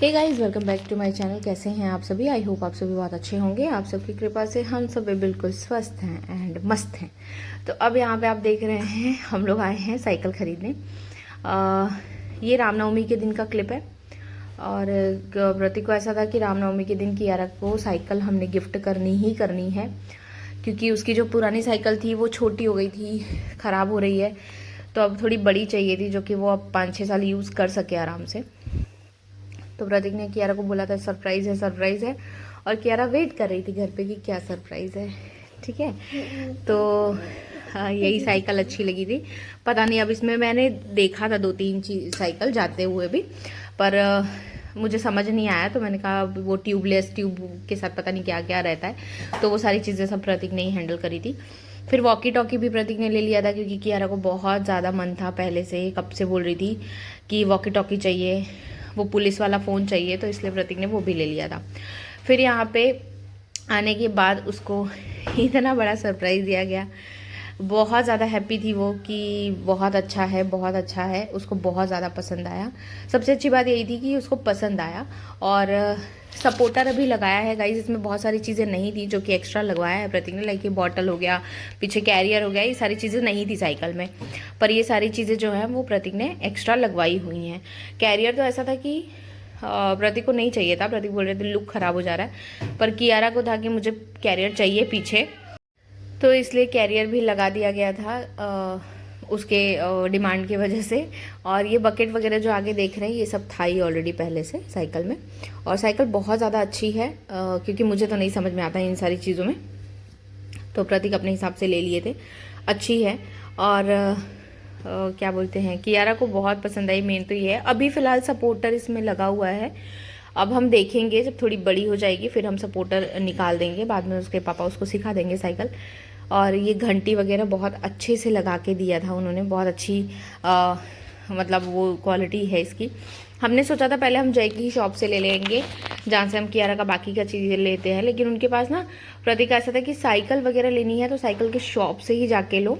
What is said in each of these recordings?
Hey guys, welcome back to my channel. कैसे हैं आप सभी? आई होप आप सभी बहुत अच्छे होंगे। आप सबकी कृपा से हम सभी बिल्कुल स्वस्थ हैं एंड मस्त हैं। तो अब यहाँ पे आप देख रहे हैं हम लोग आए हैं साइकिल खरीदने। ये रामनवमी के दिन का क्लिप है और प्रतीक को ऐसा था कि रामनवमी के दिन कियारा को साइकिल हमने गिफ्ट करनी ही करनी है, क्योंकि उसकी जो पुरानी साइकिल थी वो छोटी हो गई थी, ख़राब हो रही है। तो अब थोड़ी बड़ी चाहिए थी जो कि वो अब 5-6 साल यूज़ कर सके आराम से। तो प्रतीक ने कियारा को बोला था सरप्राइज़ है सरप्राइज़ है, और कियारा वेट कर रही थी घर पे कि क्या सरप्राइज़ है। ठीक है, तो यही साइकिल अच्छी लगी थी। पता नहीं, अब इसमें मैंने देखा था 2-3 चीज साइकिल जाते हुए भी, पर मुझे समझ नहीं आया। तो मैंने कहा वो ट्यूबलेस ट्यूब के साथ पता नहीं क्या क्या रहता है, तो वो सारी चीज़ें सब प्रतीक ने ही हैंडल करी थी। फिर वॉकी टॉकी भी प्रतीक ने ले लिया था, क्योंकि कियारा को बहुत ज़्यादा मन था पहले से, कब से बोल रही थी कि वॉकी टॉकी चाहिए, वो पुलिस वाला फ़ोन चाहिए, तो इसलिए प्रतीक ने वो भी ले लिया था। फिर यहाँ पे आने के बाद उसको इतना बड़ा सरप्राइज़ दिया गया। बहुत ज़्यादा हैप्पी थी वो कि बहुत अच्छा है, बहुत अच्छा है, उसको बहुत ज़्यादा पसंद आया। सबसे अच्छी बात यही थी कि उसको पसंद आया। और सपोर्टर अभी लगाया है गाइस, इसमें बहुत सारी चीज़ें नहीं थी जो कि एक्स्ट्रा लगवाया है प्रतीक ने, लाइक ये बॉटल हो गया, पीछे कैरियर हो गया, ये सारी चीज़ें नहीं थी साइकिल में, पर ये सारी चीज़ें जो हैं वो प्रतीक ने एक्स्ट्रा लगवाई हुई हैं। कैरियर तो ऐसा था कि प्रतीक को नहीं चाहिए था, प्रतीक बोल रहे थे लुक ख़राब हो जा रहा है, पर कियारा को था कि मुझे कैरियर चाहिए पीछे, तो इसलिए कैरियर भी लगा दिया गया था उसके डिमांड की वजह से। और ये बकेट वगैरह जो आगे देख रहे हैं ये सब था ही ऑलरेडी पहले से साइकिल में। और साइकिल बहुत ज़्यादा अच्छी है, क्योंकि मुझे तो नहीं समझ में आता इन सारी चीज़ों में, तो प्रतीक अपने हिसाब से ले लिए थे। अच्छी है, और क्या बोलते हैं, कियारा को बहुत पसंद आई। मेन तो ये है, अभी फ़िलहाल सपोर्टर इसमें लगा हुआ है। अब हम देखेंगे जब थोड़ी बड़ी हो जाएगी फिर हम सपोर्टर निकाल देंगे, बाद में उसके पापा उसको सिखा देंगे साइकिल। और ये घंटी वगैरह बहुत अच्छे से लगा के दिया था उन्होंने, बहुत अच्छी मतलब वो क्वालिटी है इसकी। हमने सोचा था पहले हम जय की ही शॉप से ले लेंगे, जहाँ से हम कियारा का बाकी का चीज़ें लेते हैं, लेकिन उनके पास ना प्रतीक ऐसा था कि साइकिल वगैरह लेनी है तो साइकिल के शॉप से ही जाके लो,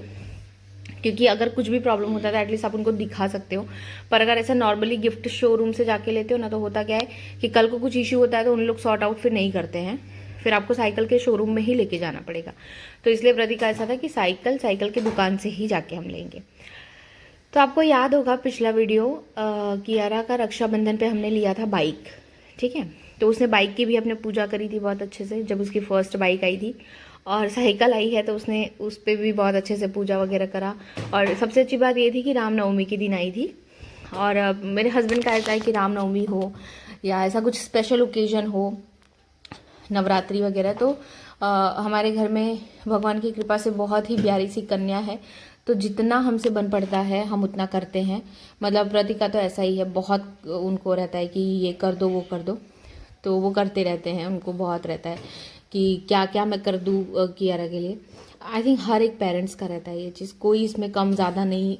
क्योंकि अगर कुछ भी प्रॉब्लम होता है तो एटलीस्ट आप उनको दिखा सकते हो। पर अगर ऐसा नॉर्मली गिफ्ट शोरूम से जाके लेते हो ना, तो होता क्या है कि कल को कुछ इश्यू होता है तो उन लोग सॉर्ट आउट फिर नहीं करते हैं, फिर आपको साइकिल के शोरूम में ही लेके जाना पड़ेगा। तो इसलिए प्रतीक का ऐसा था कि साइकिल के दुकान से ही जाके हम लेंगे। तो आपको याद होगा पिछला वीडियो, कियारा का रक्षाबंधन पे हमने लिया था बाइक। ठीक है, तो उसने बाइक की भी अपने पूजा करी थी बहुत अच्छे से, जब उसकी फर्स्ट बाइक आई थी। और साइकिल आई है तो उसने उस पर भी बहुत अच्छे से पूजा वगैरह करा। और सबसे अच्छी बात ये थी कि रामनवमी के दिन आई थी। और मेरे हस्बैंड का ऐसा है कि रामनवमी हो या ऐसा कुछ स्पेशल ओकेजन हो, नवरात्रि वगैरह, तो हमारे घर में भगवान की कृपा से बहुत ही प्यारी सी कन्या है, तो जितना हमसे बन पड़ता है हम उतना करते हैं। मतलब प्रतीक का तो ऐसा ही है, बहुत उनको रहता है कि ये कर दो वो कर दो, तो वो करते रहते हैं। उनको बहुत रहता है कि क्या क्या मैं कर दूँ कियारा के लिए। आई थिंक हर एक पेरेंट्स का रहता है ये चीज़, कोई इसमें कम ज़्यादा नहीं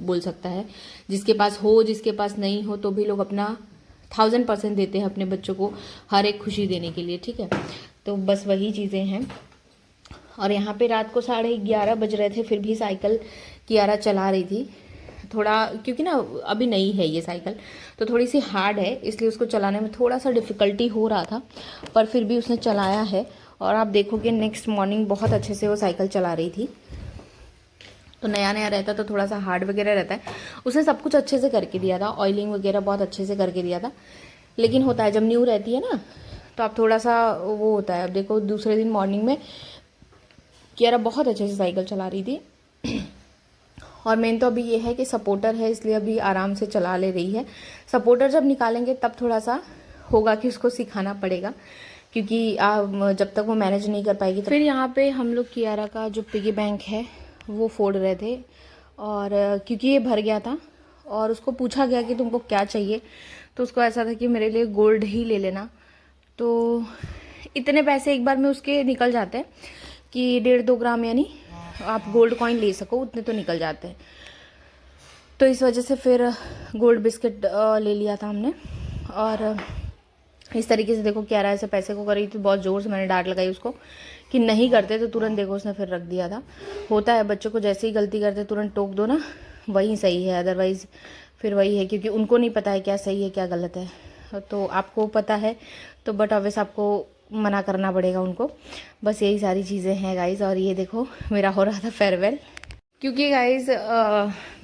बोल सकता है। जिसके पास हो जिसके पास नहीं हो, तो भी लोग अपना 1000% देते हैं अपने बच्चों को हर एक खुशी देने के लिए। ठीक है, तो बस वही चीज़ें हैं। और यहाँ पे रात को 11:30 बज रहे थे, फिर भी साइकिल कियारा चला रही थी थोड़ा, क्योंकि ना अभी नई है ये साइकिल, तो थोड़ी सी हार्ड है, इसलिए उसको चलाने में थोड़ा सा डिफ़िकल्टी हो रहा था, पर फिर भी उसने चलाया है। और आप देखोगे नेक्स्ट मॉर्निंग बहुत अच्छे से वो साइकिल चला रही थी। तो नया नया रहता तो थोड़ा सा हार्ड वगैरह रहता है, उसने सब कुछ अच्छे से करके दिया था, ऑयलिंग वगैरह बहुत अच्छे से करके दिया था। लेकिन होता है जब न्यू रहती है ना, तो आप थोड़ा सा वो होता है। अब देखो दूसरे दिन मॉर्निंग में कियारा बहुत अच्छे से साइकिल चला रही थी। और मेन तो अभी ये है कि सपोर्टर है, इसलिए अभी आराम से चला ले रही है। सपोर्टर जब निकालेंगे तब थोड़ा सा होगा कि उसको सिखाना पड़ेगा, क्योंकि जब तक वो मैनेज नहीं कर पाएगी। फिर यहाँ पे हम लोग कियारा का जो पिगी बैंक है वो फोड़ रहे थे, और क्योंकि ये भर गया था और उसको पूछा गया कि तुमको क्या चाहिए, तो उसको ऐसा था कि मेरे लिए गोल्ड ही ले लेना। तो इतने पैसे एक बार में उसके निकल जाते हैं कि 1.5-2 ग्राम यानी आप गोल्ड कॉइन ले सको, उतने तो निकल जाते हैं। तो इस वजह से फिर गोल्ड बिस्किट ले लिया था हमने। और इस तरीके से देखो कियारा ऐसे पैसे को करी थी, बहुत ज़ोर से मैंने डांट लगाई उसको कि नहीं करते, तो तुरंत देखो उसने फिर रख दिया था। होता है बच्चों को, जैसे ही गलती करते तुरंत टोक दो ना, वही सही है, अदरवाइज़ फिर वही है, क्योंकि उनको नहीं पता है क्या सही है क्या गलत है। तो आपको पता है, तो बट ऑब्वियस आपको मना करना पड़ेगा उनको। बस यही सारी चीज़ें हैं गाइज़। और ये देखो मेरा हो रहा था फेयरवेल, क्योंकि गाइज़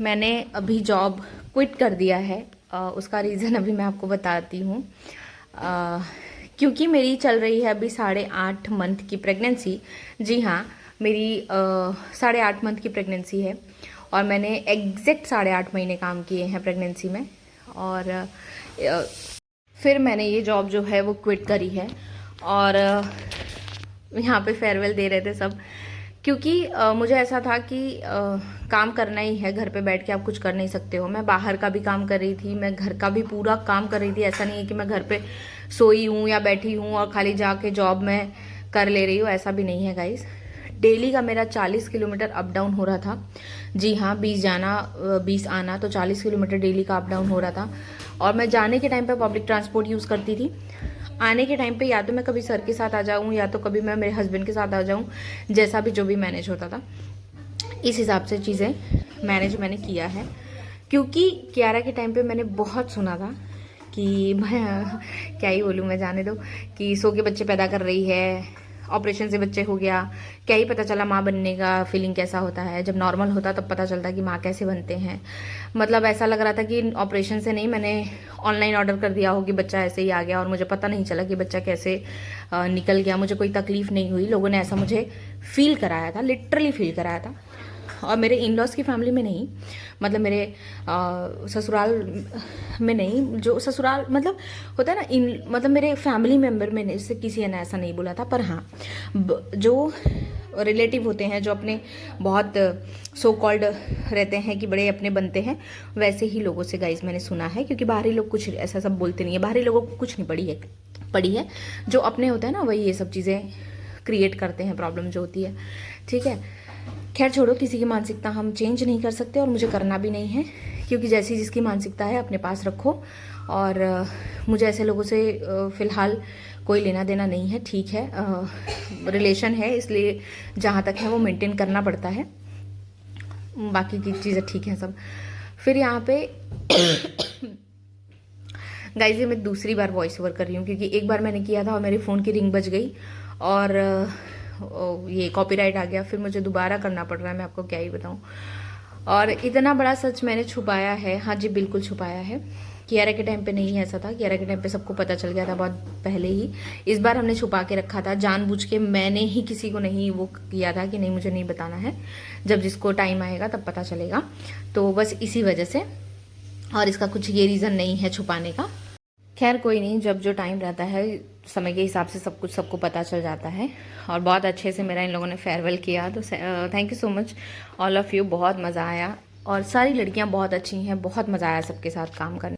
मैंने अभी जॉब क्विट कर दिया है। उसका रीज़न अभी मैं आपको बताती हूँ। क्योंकि मेरी चल रही है अभी 8.5 मंथ की प्रेगनेंसी। जी हाँ, मेरी 8.5 मंथ की प्रेगनेंसी है और मैंने एग्जैक्ट 8.5 महीने काम किए हैं प्रेगनेंसी में। और फिर मैंने ये जॉब जो है वो क्विट करी है। और यहाँ पे फेयरवेल दे रहे थे सब, क्योंकि मुझे ऐसा था कि काम करना ही है, घर पे बैठ के आप कुछ कर नहीं सकते हो। मैं बाहर का भी काम कर रही थी, मैं घर का भी पूरा काम कर रही थी। ऐसा नहीं है कि मैं घर पे सोई हूँ या बैठी हूँ और खाली जाके जॉब में कर ले रही हूँ, ऐसा भी नहीं है गाइस। डेली का मेरा 40 किलोमीटर अप डाउन हो रहा था। जी हाँ, 20 जाना 20 आना, तो 40 किलोमीटर डेली का अप डाउन हो रहा था। और मैं जाने के टाइम पे पब्लिक ट्रांसपोर्ट यूज़ करती थी, आने के टाइम पे या तो मैं कभी सर के साथ आ जाऊँ या तो कभी मैं मेरे हस्बैंड के साथ आ जाऊँ, जैसा भी जो भी मैनेज होता था। इस हिसाब से चीज़ें मैनेज मैंने किया है। क्योंकि कियारा के टाइम पे मैंने बहुत सुना था कि मैं क्या ही बोलूँ, मैं जाने दो, कि सो के बच्चे पैदा कर रही है, ऑपरेशन से बच्चे हो गया, क्या ही पता चला माँ बनने का फीलिंग कैसा होता है। जब नॉर्मल होता तब पता चलता कि माँ कैसे बनते हैं। मतलब ऐसा लग रहा था कि ऑपरेशन से नहीं, मैंने ऑनलाइन ऑर्डर कर दिया हो कि बच्चा ऐसे ही आ गया और मुझे पता नहीं चला कि बच्चा कैसे निकल गया। मुझे कोई तकलीफ नहीं हुई, लोगों ने ऐसा मुझे फील कराया था, लिटरली फील कराया था। और मेरे इन लॉज की फैमिली में नहीं, मतलब मेरे ससुराल में नहीं, जो ससुराल मतलब होता है ना, इन मतलब मेरे फैमिली मेम्बर में नहीं, इससे किसी ने ऐसा नहीं बोला था। पर हाँ, जो रिलेटिव होते हैं, जो अपने बहुत सो कॉल्ड रहते हैं कि बड़े अपने बनते हैं, वैसे ही लोगों से गाइज मैंने सुना है। क्योंकि बाहरी लोग कुछ ऐसा सब बोलते नहीं है, बाहरी लोगों को कुछ नहीं पड़ी है। जो अपने होते हैं ना, वही ये सब चीज़ें क्रिएट करते हैं, प्रॉब्लम जो होती है। ठीक है, खैर छोड़ो, किसी की मानसिकता हम चेंज नहीं कर सकते और मुझे करना भी नहीं है। क्योंकि जैसी जिसकी मानसिकता है अपने पास रखो। और मुझे ऐसे लोगों से फ़िलहाल कोई लेना देना नहीं है। ठीक है, रिलेशन है, इसलिए जहाँ तक है वो मेंटेन करना पड़ता है, बाकी की चीज़ें ठीक हैं सब। फिर यहाँ पे गाइस, ये मैं दूसरी बार वॉइस ओवर कर रही हूँ, क्योंकि एक बार मैंने किया था और मेरे फ़ोन की रिंग बज गई और ये कॉपीराइट आ गया। फिर मुझे दोबारा करना पड़ रहा है, मैं आपको क्या ही बताऊँ। और इतना बड़ा सच मैंने छुपाया है, हाँ जी बिल्कुल छुपाया है। कियारा के टाइम पे नहीं ऐसा था, कियारा के टाइम पे सबको पता चल गया था बहुत पहले ही। इस बार हमने छुपा के रखा था, जानबूझ के मैंने ही किसी को नहीं वो किया था कि नहीं मुझे नहीं बताना है, जब जिसको टाइम आएगा तब पता चलेगा। तो बस इसी वजह से, और इसका कुछ ये रीज़न नहीं है छुपाने का। खैर कोई नहीं, जब जो टाइम रहता है समय के हिसाब से सब कुछ सबको पता चल जाता है। और बहुत अच्छे से मेरा इन लोगों ने फेयरवेल किया, तो thank you so much all of you. बहुत मज़ा आया और सारी लड़कियां बहुत अच्छी हैं, बहुत मज़ा आया सबके साथ काम करने।